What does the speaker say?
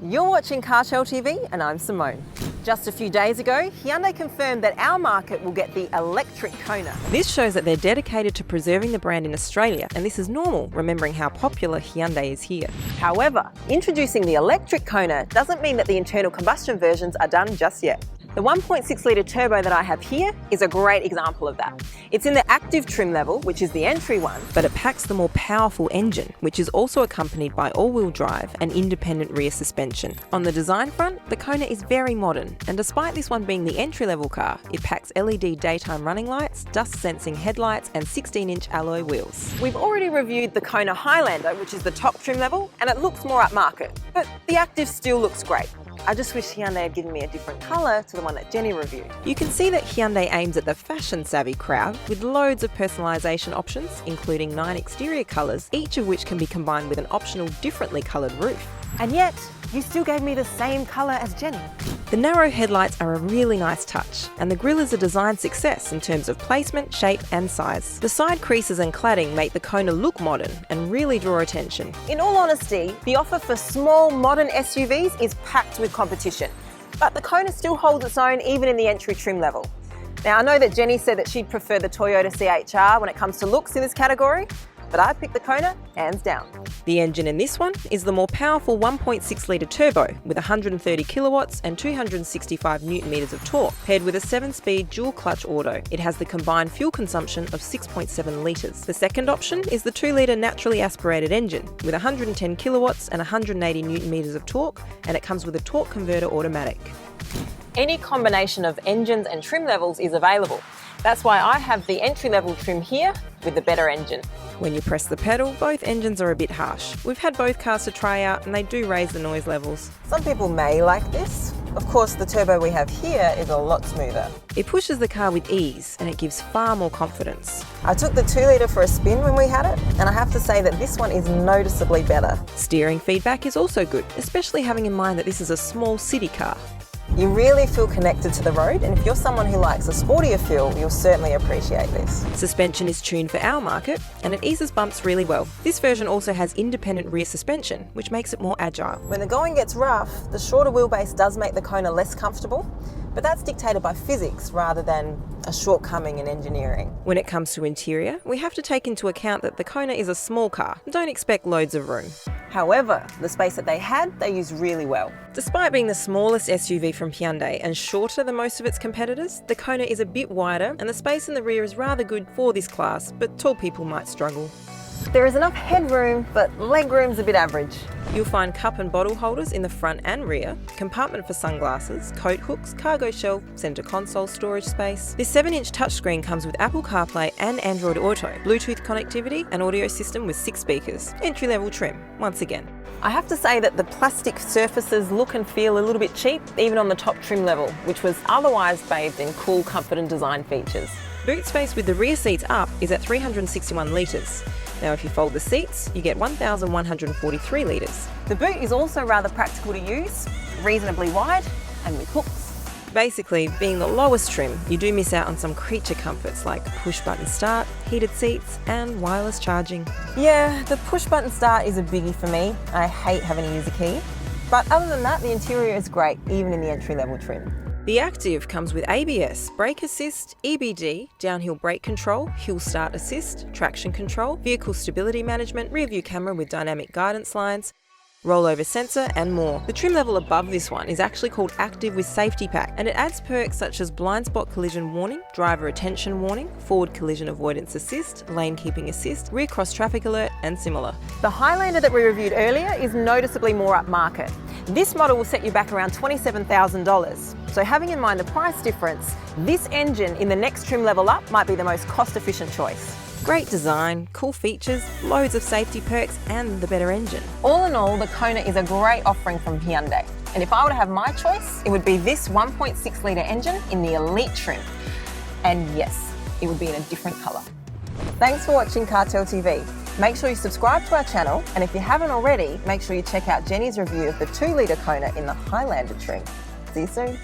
You're watching CarTell TV and I'm Simone. Just a few days ago, Hyundai confirmed that our market will get the electric Kona. This shows that they're dedicated to preserving the brand in Australia, and this is normal, remembering how popular Hyundai is here. However, introducing the electric Kona doesn't mean that the internal combustion versions are done just yet. The 1.6 litre turbo that I have here is a great example of that. It's in the active trim level, which is the entry one, but it packs the more powerful engine, which is also accompanied by all-wheel drive and independent rear suspension. On the design front, the Kona is very modern, and despite this one being the entry-level car, it packs LED daytime running lights, dust-sensing headlights, and 16-inch alloy wheels. We've already reviewed the Kona Highlander, which is the top trim level, and it looks more upmarket, but the active still looks great. I just wish Hyundai had given me a different colour to the one that Jenny reviewed. You can see that Hyundai aims at the fashion-savvy crowd with loads of personalisation options, including 9 exterior colours, each of which can be combined with an optional differently coloured roof. And yet, you still gave me the same colour as Jenny. The narrow headlights are a really nice touch, and the grille is a design success in terms of placement, shape and size. The side creases and cladding make the Kona look modern and really draw attention. In all honesty, the offer for small modern SUVs is packed with competition, but the Kona still holds its own even in the entry trim level. Now, I know that Jenny said that she'd prefer the Toyota CHR when it comes to looks in this category, but I picked the Kona hands down. The engine in this one is the more powerful 1.6 litre turbo with 130 kilowatts and 265 newton meters of torque, paired with a 7-speed dual-clutch auto. It has the combined fuel consumption of 6.7 litres. The second option is the 2-litre naturally aspirated engine with 110 kilowatts and 180 newton meters of torque, and it comes with a torque converter automatic. Any combination of engines and trim levels is available. That's why I have the entry-level trim here with the better engine. When you press the pedal, both engines are a bit harsh. We've had both cars to try out and they do raise the noise levels. Some people may like this. Of course, the turbo we have here is a lot smoother. It pushes the car with ease and it gives far more confidence. I took the 2-litre for a spin when we had it, and I have to say that this one is noticeably better. Steering feedback is also good, especially having in mind that this is a small city car. You really feel connected to the road, and if you're someone who likes a sportier feel, you'll certainly appreciate this. Suspension is tuned for our market, and it eases bumps really well. This version also has independent rear suspension, which makes it more agile. When the going gets rough, the shorter wheelbase does make the Kona less comfortable, but that's dictated by physics rather than a shortcoming in engineering. When it comes to interior, we have to take into account that the Kona is a small car. Don't expect loads of room. However, the space that they had, they used really well. Despite being the smallest SUV from Hyundai and shorter than most of its competitors, the Kona is a bit wider and the space in the rear is rather good for this class, but tall people might struggle. There is enough headroom, but legroom's a bit average. You'll find cup and bottle holders in the front and rear, compartment for sunglasses, coat hooks, cargo shelf, centre console storage space. This 7-inch touchscreen comes with Apple CarPlay and Android Auto, Bluetooth connectivity and audio system with 6 speakers. Entry-level trim, once again. I have to say that the plastic surfaces look and feel a little bit cheap, even on the top trim level, which was otherwise bathed in cool comfort and design features. Boot space with the rear seats up is at 361 litres. Now if you fold the seats, you get 1,143 litres. The boot is also rather practical to use, reasonably wide and with hooks. Basically, being the lowest trim, you do miss out on some creature comforts like push-button start, heated seats and wireless charging. Yeah, the push-button start is a biggie for me. I hate having to use a key. But other than that, the interior is great, even in the entry-level trim. The Active comes with ABS, brake assist, EBD, downhill brake control, hill start assist, traction control, vehicle stability management, rear view camera with dynamic guidance lines, rollover sensor and more. The trim level above this one is actually called Active with Safety Pack, and it adds perks such as blind spot collision warning, driver attention warning, forward collision avoidance assist, lane keeping assist, rear cross traffic alert and similar. The Highlander that we reviewed earlier is noticeably more upmarket. This model will set you back around $27,000. So having in mind the price difference, this engine in the next trim level up might be the most cost-efficient choice. Great design, cool features, loads of safety perks and the better engine. All in all, the Kona is a great offering from Hyundai. And if I were to have my choice, it would be this 1.6 litre engine in the elite trim. And yes, it would be in a different colour. Thanks for watching CarTell TV. Make sure you subscribe to our channel, and if you haven't already, make sure you check out Jenny's review of the 2-litre Kona in the Highlander trim. See you soon.